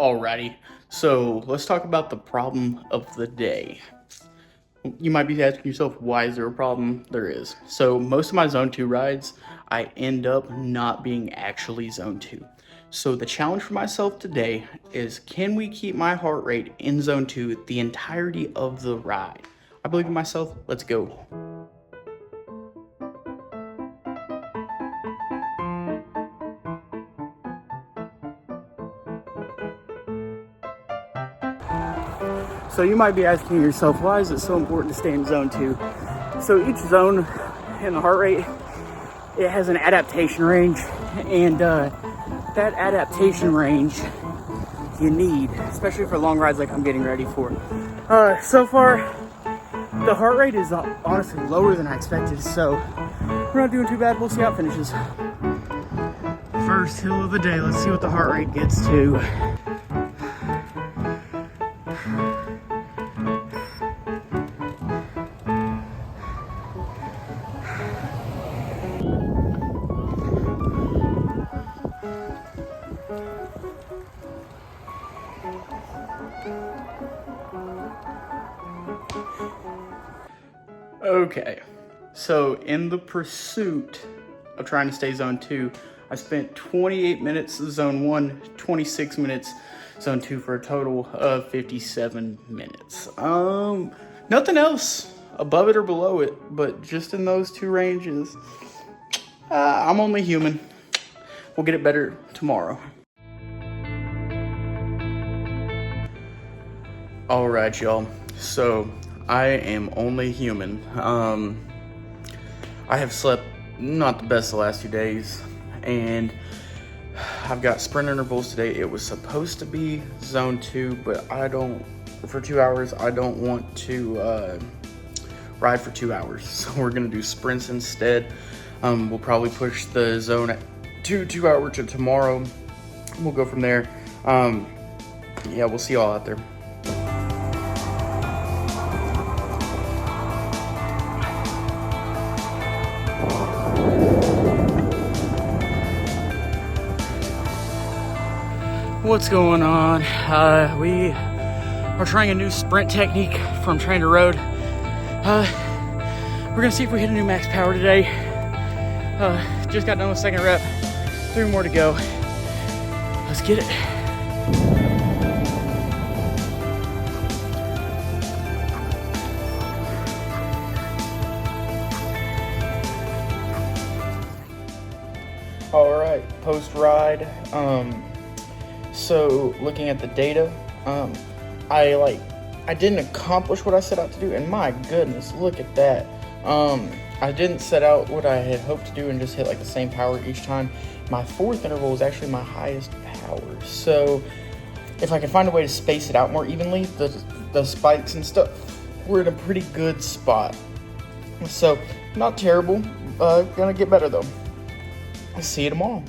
Alrighty, so let's talk about the problem of the day. You might be asking yourself, why is there a problem? There is. So most of my zone 2 rides, I end up not being actually zone 2. So the challenge for myself today is, can we keep my heart rate in zone 2 the entirety of the ride? I believe in myself, let's go. So you might be asking yourself, why is it so important to stay in zone 2? So each zone in the heart rate, it has an adaptation range, and that adaptation range you need, especially for long rides like I'm getting ready for. So far, the heart rate is honestly lower than I expected, so we're not doing too bad. We'll see how it finishes. First hill of the day, let's see what the heart rate gets to. Okay, so in the pursuit of trying to stay zone 2, I spent 28 minutes zone 1, 26 minutes zone 2 for a total of 57 minutes. Nothing else above it or below it, but just in those two ranges. I'm only human. We'll get it better tomorrow. All right, y'all. So I am only human. I have slept not the best the last 2 days, and I've got sprint intervals today. It was supposed to be zone 2, but for 2 hours, I don't want to ride for 2 hours. So we're gonna do sprints instead. We'll probably push the zone 2 hour to tomorrow. We'll go from there. Yeah, we'll see y'all out there. What's going on? We are trying a new sprint technique from Train to Road. We're gonna see if we hit a new max power today. Just got done with second rep, 3 more to go. Let's get it. All right, post ride. So looking at the data, I didn't accomplish what I set out to do, and my goodness, look at that. I didn't set out what I had hoped to do and just hit like the same power each time. My 4th interval was actually my highest power. So if I can find a way to space it out more evenly, the spikes and stuff, we're in a pretty good spot. So not terrible, gonna get better though. I'll see you tomorrow.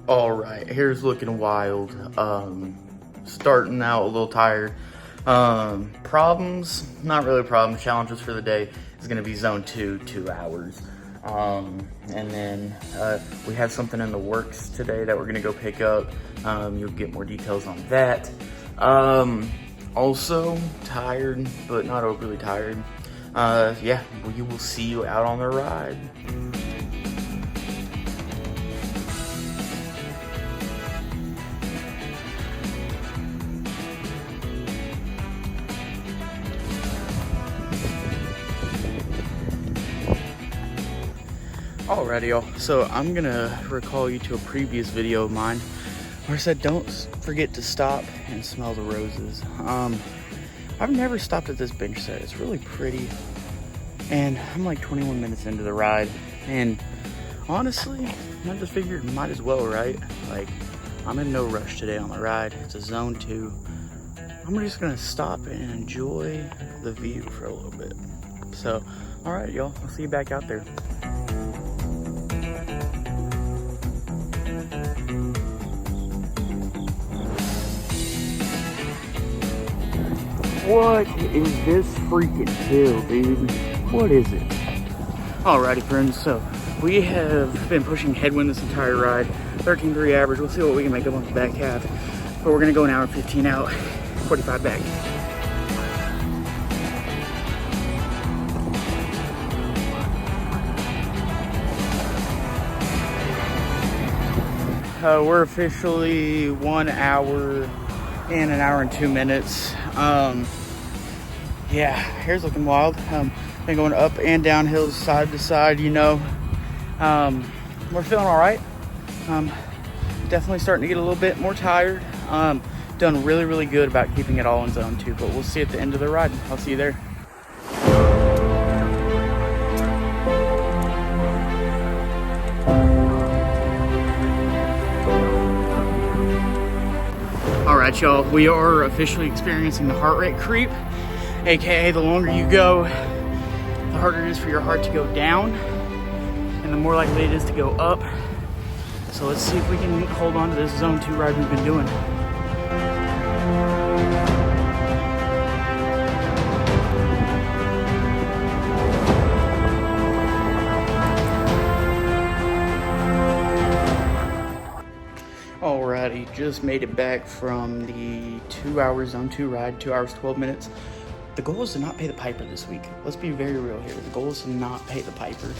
All right, here's looking wild. Starting out a little tired. Problems, not really problems. Challenges for the day is gonna be zone 2, 2 hours. And then we have something in the works today that we're gonna go pick up. You'll get more details on that. Also tired, but not overly tired. Yeah, we will see you out on the ride. Alrighty, y'all. So I'm gonna recall you to a previous video of mine where I said don't forget to stop and smell the roses. I've never stopped at this bench set. It's really pretty, and I'm like 21 minutes into the ride, and honestly, I just figured might as well, right? Like, I'm in no rush today on the ride. It's a zone 2. I'm just gonna stop and enjoy the view for a little bit. So, alright, y'all. I'll see you back out there. What is this freaking hill, dude? What is it? Alrighty, friends, so we have been pushing headwind this entire ride. 13.3 average. We'll see what we can make up on the back half. But we're gonna go an hour 15 out, 45 back. We're officially 1 hour and an hour and 2 minutes. Yeah, hair's looking wild. Been going up and down hills, side to side, you know. We're feeling all right. Definitely starting to get a little bit more tired. Done really, really good about keeping it all in zone 2, but we'll see at the end of the ride. I'll see you there. All right, y'all, we are officially experiencing the heart rate creep, aka the longer you go, the harder it is for your heart to go down, and the more likely it is to go up. So let's see if we can hold on to this zone 2 ride we've been doing. Alrighty, just made it back from the 2 hour zone 2 ride, 2 hours, 12 minutes. The goal is to not pay the piper this week. Let's be very real here. The goal is to not pay the piper.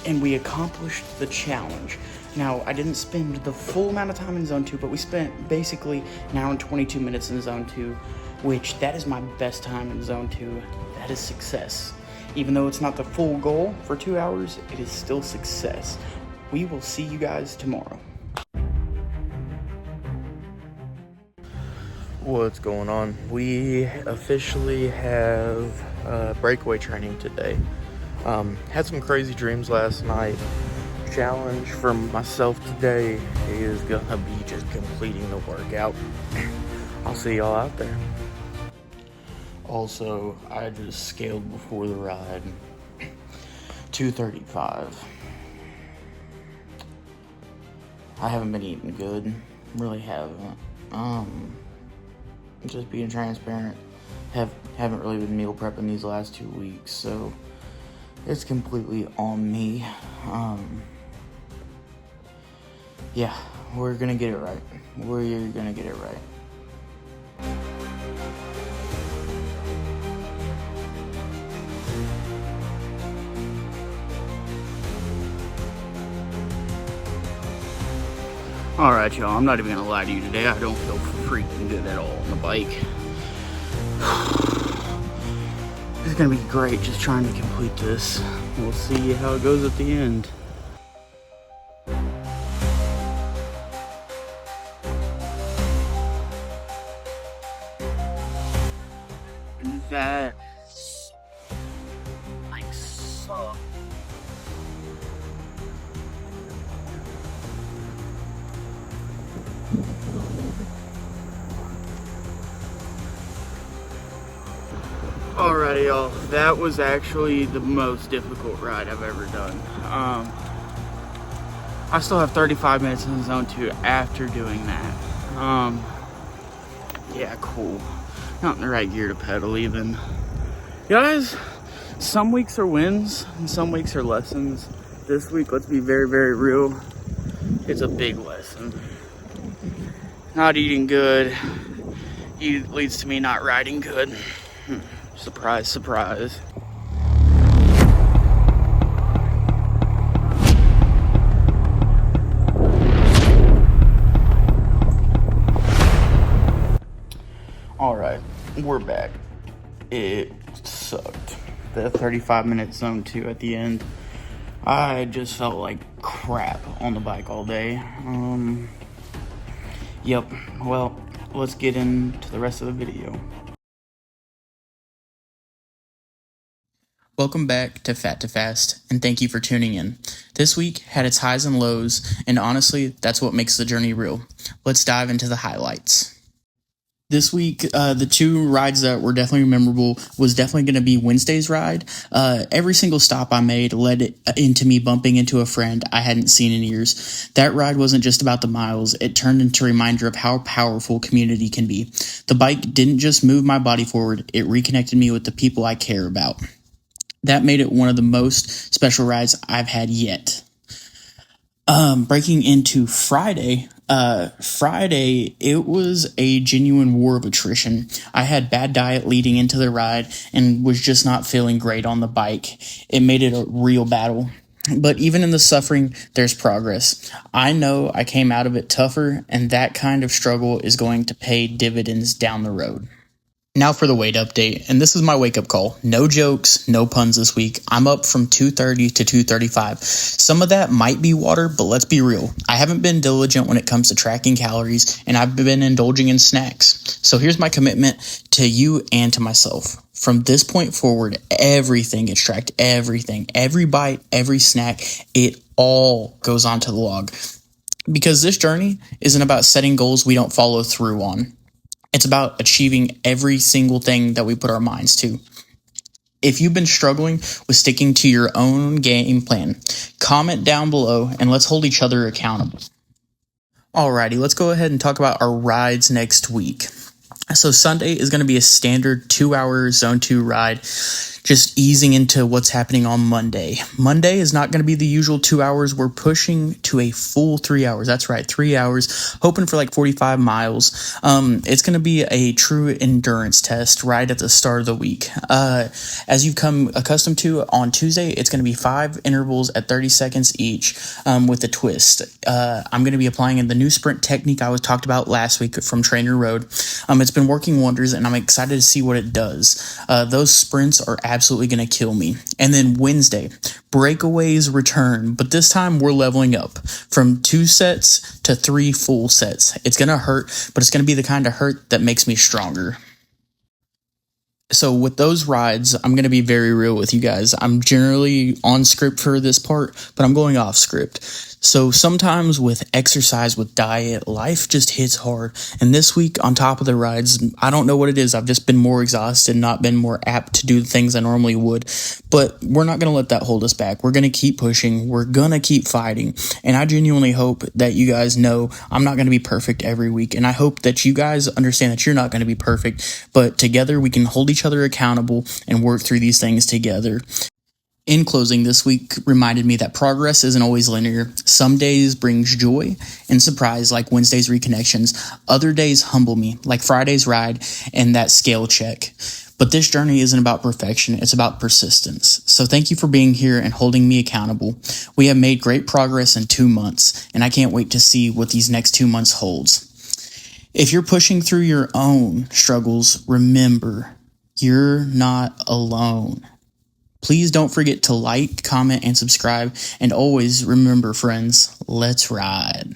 And we accomplished the challenge. Now, I didn't spend the full amount of time in zone 2, but we spent basically an hour and 22 minutes in zone 2, which that is my best time in zone 2. That is success. Even though it's not the full goal for 2 hours, it is still success. We will see you guys tomorrow. What's going on? We officially have breakaway training today. Had some crazy dreams last night. Challenge for myself today is gonna be just completing the workout. I'll see y'all out there. Also, I just scaled before the ride. 235. I haven't been eating good. Really haven't. Just being transparent. Haven't really been meal prepping these last 2 weeks, so it's completely on me. Yeah, we're gonna get it right. We're gonna get it right. Alright, y'all, I'm not even gonna lie to you today. I don't feel freaking good at all on the bike. It's gonna be great just trying to complete this. We'll see how it goes at the end. That like sucks. Alrighty, y'all, that was actually the most difficult ride I've ever done. I still have 35 minutes in zone 2 after doing that. Yeah, cool. Not in the right gear to pedal even. Guys, some weeks are wins and some weeks are lessons. This week, let's be very, very real, it's a big lesson. Not eating good leads to me not riding good. Surprise, surprise. All right, we're back. It sucked. The 35-minute zone 2 at the end. I just felt like crap on the bike all day. Yep, well, let's get into the rest of the video. Welcome back to Fat to Fast, and thank you for tuning in. This week had its highs and lows, and honestly, that's what makes the journey real. Let's dive into the highlights. This week, the 2 rides that were definitely memorable was definitely going to be Wednesday's ride. Every single stop I made led into me bumping into a friend I hadn't seen in years. That ride wasn't just about the miles. It turned into a reminder of how powerful community can be. The bike didn't just move my body forward. It reconnected me with the people I care about. That made it one of the most special rides I've had yet. Breaking into Friday, it was a genuine war of attrition. I had bad diet leading into the ride and was just not feeling great on the bike. It made it a real battle. But even in the suffering, there's progress. I know I came out of it tougher, and that kind of struggle is going to pay dividends down the road. Now for the weight update, and this is my wake-up call. No jokes, no puns this week. I'm up from 230 to 235. Some of that might be water, but let's be real. I haven't been diligent when it comes to tracking calories, and I've been indulging in snacks. So here's my commitment to you and to myself. From this point forward, everything gets tracked. Everything. Every bite, every snack, it all goes onto the log. Because this journey isn't about setting goals we don't follow through on. It's about achieving every single thing that we put our minds to. If you've been struggling with sticking to your own game plan, comment down below and let's hold each other accountable. Alrighty, let's go ahead and talk about our rides next week. So Sunday is going to be a standard 2-hour Zone 2 ride, just easing into what's happening on Monday. Monday is not going to be the usual 2 hours. We're pushing to a full 3 hours. That's right, 3 hours, hoping for like 45 miles. It's going to be a true endurance test right at the start of the week. As you've come accustomed to, on Tuesday, it's going to be 5 intervals at 30 seconds each with a twist. I'm going to be applying the new sprint technique I was talked about last week from Trainer Road. It's been working wonders, and I'm excited to see what it does. Those sprints are absolutely going to kill me. And then Wednesday, breakaways return, but this time we're leveling up from 2 sets to 3 full sets. It's going to hurt, but it's going to be the kind of hurt that makes me stronger. So with those rides, I'm going to be very real with you guys. I'm generally on script for this part, but I'm going off script. So sometimes with exercise, with diet, life just hits hard. And this week, on top of the rides, I don't know what it is. I've just been more exhausted, not been more apt to do the things I normally would. But we're not going to let that hold us back. We're going to keep pushing. We're going to keep fighting. And I genuinely hope that you guys know I'm not going to be perfect every week. And I hope that you guys understand that you're not going to be perfect. But together we can hold each other accountable and work through these things together. In closing, this week reminded me that progress isn't always linear. Some days brings joy and surprise, like Wednesday's reconnections. Other days humble me, like Friday's ride and that scale check. But this journey isn't about perfection, it's about persistence. So thank you for being here and holding me accountable. We have made great progress in 2 months, and I can't wait to see what these next 2 months holds. If you're pushing through your own struggles, remember, you're not alone. Please don't forget to like, comment, and subscribe. And always remember, friends, let's ride.